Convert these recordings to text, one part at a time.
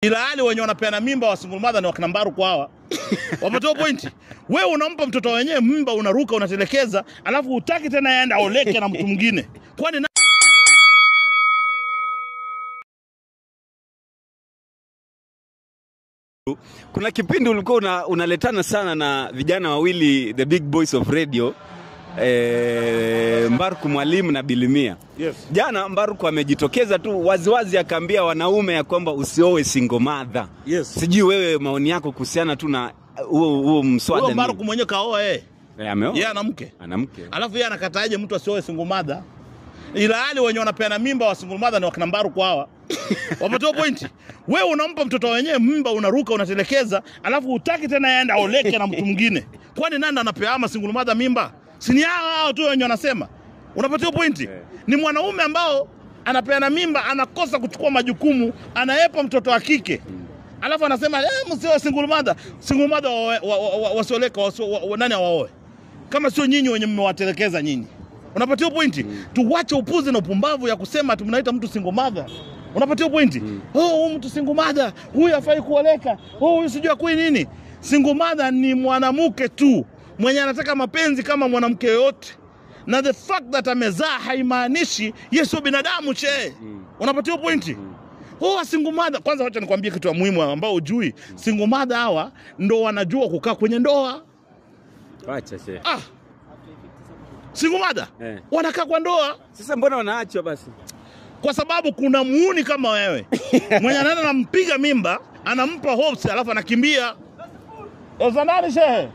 Ila hali wenye wanapeana mimba wa single mother ni wakina Mbaruku hawa. Wapatoa pointi. Wewe unampa mtoto wenyewe mimba, unaruka, unatelekeza, alafu hutaki tena yaenda oleke na mtu mwingine. Kwani kuna kipindi ulikuwa unaletana sana na vijana wawili, the big boys of radio, Mbaruku Mwalimu na Bilimia. Yes. Jana Mbaruku amejitokeza tu waziwazi akaambia wanaume ya kwamba usioe single mother. Yes. Sijui wewe maoni yako kuhusiana tu na huo mswada. Huyo Mbaruku mwenyewe kaoa ameoa. Yeye ana mke. Ana mke. Alafu yeye anakataaje mtu asioe single mother? Ila hali wenye wanapeana mimba wa single mother ni wakina Mbaruku hawa. Wapatoa pointi. Wewe unampa mtoto wenyewe mimba, unaruka, unatelekeza, alafu hutaki tena yaenda oleke na mtu mwingine. Kwani nani anapeana single mother mimba? Si ni hao tu wenye wanasema. Unapatia pointi? Ni mwanaume ambao anapeana mimba, anakosa kuchukua majukumu, anaepa mtoto wa kike. Alafu anasema msio single mother. Single mother wasioleka, nani awaoe? Kama sio nyinyi wenye mmewatelekeza nyinyi. Unapatia pointi? Tuwache upuzi na upumbavu ya kusema tunaita mtu single mother. Unapatia pointi? Huyu mtu single mother, huyu hafai kuoleka. Huyu sijui kwa nini. Single mother ni mwanamke tu mwenye anataka mapenzi kama mwanamke yote. Na the fact that amezaa haimaanishi yeye sio binadamu che. Unapatia pointi? Single mother, kwanza wacha nikwambie kitu muhimu ambao hujui. Single mother hawa ndo wanajua kukaa kwenye ndoa. Acha she. Single mother wanakaa kwa ndoa. Sasa mbona wanaachwa basi? Kwa sababu kuna muuni kama wewe mwenye anaenda nampiga mimba, anampa hopes, alafu anakimbia. Ozanani shehe?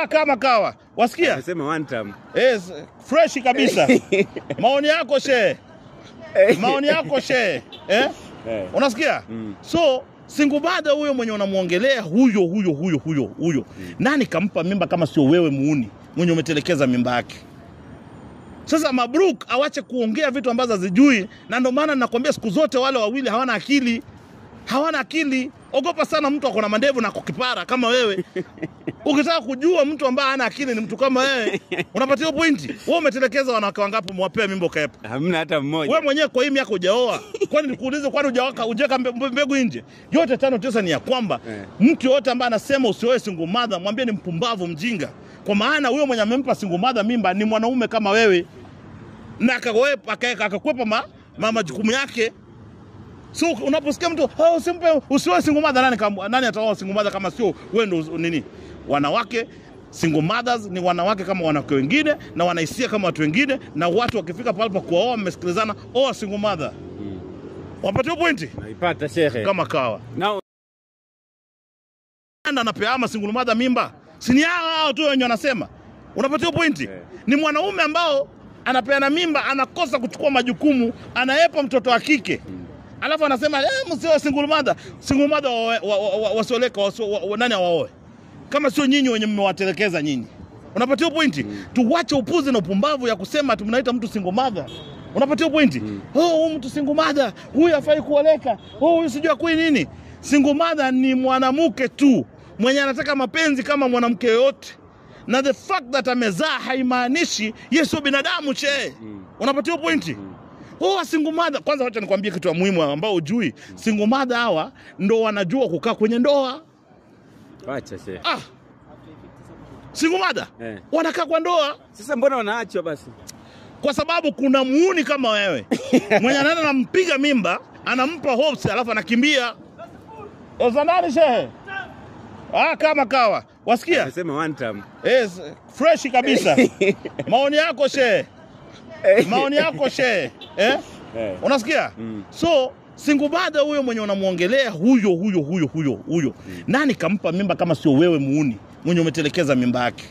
Kama kawa. Wasikia? Anasema one time. Fresh kabisa. Maoni yako shehe. Maoni yako shehe. Unasikia? So single mother huyo mwenye unamuongelea huyo. Nani kampa mimba kama sio wewe muuni mwenye umetelekeza mimba yake? Sasa Mbaruku awache kuongea vitu ambazo hazijui, na ndio maana ninakwambia siku zote wale wawili hawana akili. Hawana akili. Ogopa sana mtu akona mandevu na kukipara kama wewe. Ukitaka kujua mtu ambaye hana akili ni mtu kama wewe. Unapatia pointi. Wewe umetelekeza wanawake wangapi mwapea mimba kaepa? Hamna hata mmoja. Wewe mwenyewe kwa hii miaka hujaoa. Kwani nikuulize, kwani hujaweka mbegu nje? Yote 5-9 ni ya kwamba mtu yote ambaye anasema usioe single mother, mwambie ni mpumbavu, mjinga. Kwa maana huyo mwenye amempa single mother mimba ni mwanaume kama wewe. Na akakwepa majukumu yake. So unaposikia mtu usioe single mother, nani ataoa single mother kama sio wewe ndo nini? Wanawake single mothers ni wanawake kama wanawake wengine, na wanahisia kama watu wengine, na watu wakifika pale pa kuoa mmesikilizana, single mother. Wapatie pointi? Naipata shehe. Kama kawa. Now anapeana single mother mimba. Si ni hao tu wenye wanasema. Unapatia pointi? Ni mwanaume ambao anapeana mimba, anakosa kuchukua majukumu, anaepa mtoto wa kike. Alafu anasema msio single mother. Single mother wasioleka, nani awaoe? Kama sio nyinyi wenye mmewatelekeza nyinyi. Unapatia pointi? Tuwache upuzi na upumbavu ya kusema tunaita mtu single mother. Unapatia pointi? Huyu mtu single mother, huyu hafai kuoleka. Huyu sijui kwa nini. Single mother ni mwanamke tu mwenye anataka mapenzi kama mwanamke yote. Na the fact that amezaa haimaanishi yeye sio binadamu che. Unapatia pointi? Single mother, kwanza wacha nikwambie kitu muhimu ambao hujui. Single mother hawa ndo wanajua kukaa kwenye ndoa. Acha she. Single mother wanakaa kwa ndoa. Sasa mbona wanaachwa basi? Kwa sababu kuna muuni kama wewe mwenye anaenda nampiga mimba, anampa hopes, alafu anakimbia. Ozanani shehe? Kama kawa. Wasikia? Anasema one time. Fresh kabisa. Maoni yako shehe. Maoni yako shehe. Unasikia? So single mother huyo mwenye unamuongelea huyo. Nani kampa mimba kama sio wewe muuni mwenye umetelekeza mimba yake?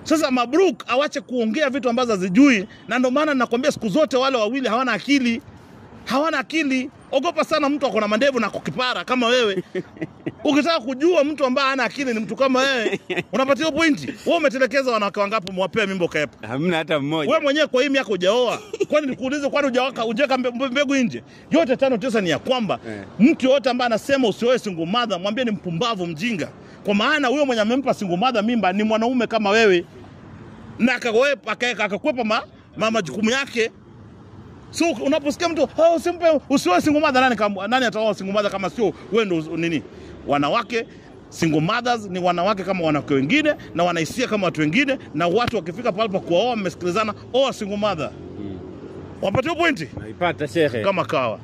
Sasa Mbaruku awache kuongea vitu ambazo hazijui, na ndio maana ninakwambia siku zote wale wawili hawana akili. Hawana akili. Ogopa sana mtu akona mandevu na kukipara kama wewe. Ukitaka kujua mtu ambaye hana akili ni mtu kama wewe. Unapatia pointi? Wewe umetelekeza wanawake wangapi mwapea mimba kaepa? Hamna hata mmoja. Wewe mwenyewe kwa hii miaka hujaoa. Kwani nikuulize, kwani hujaweka mbegu nje? Yote 5-9 ni ya kwamba mtu yote ambaye anasema usioe single mother, mwambie ni mpumbavu, mjinga. Kwa maana huyo mwenye amempa single mother mimba ni mwanaume kama wewe. Na akakwepa majukumu yake. So unaposikia mtu usiwe single mother, nani ataoa single mother kama sio wewe ndo nini? Wanawake single mothers ni wanawake kama wanawake wengine, na wanahisia kama watu wengine, na watu wakifika pale pa kuoa mmesikilizana, oa single mother. Wapate pointi? Naipata shehe. Kama kawa.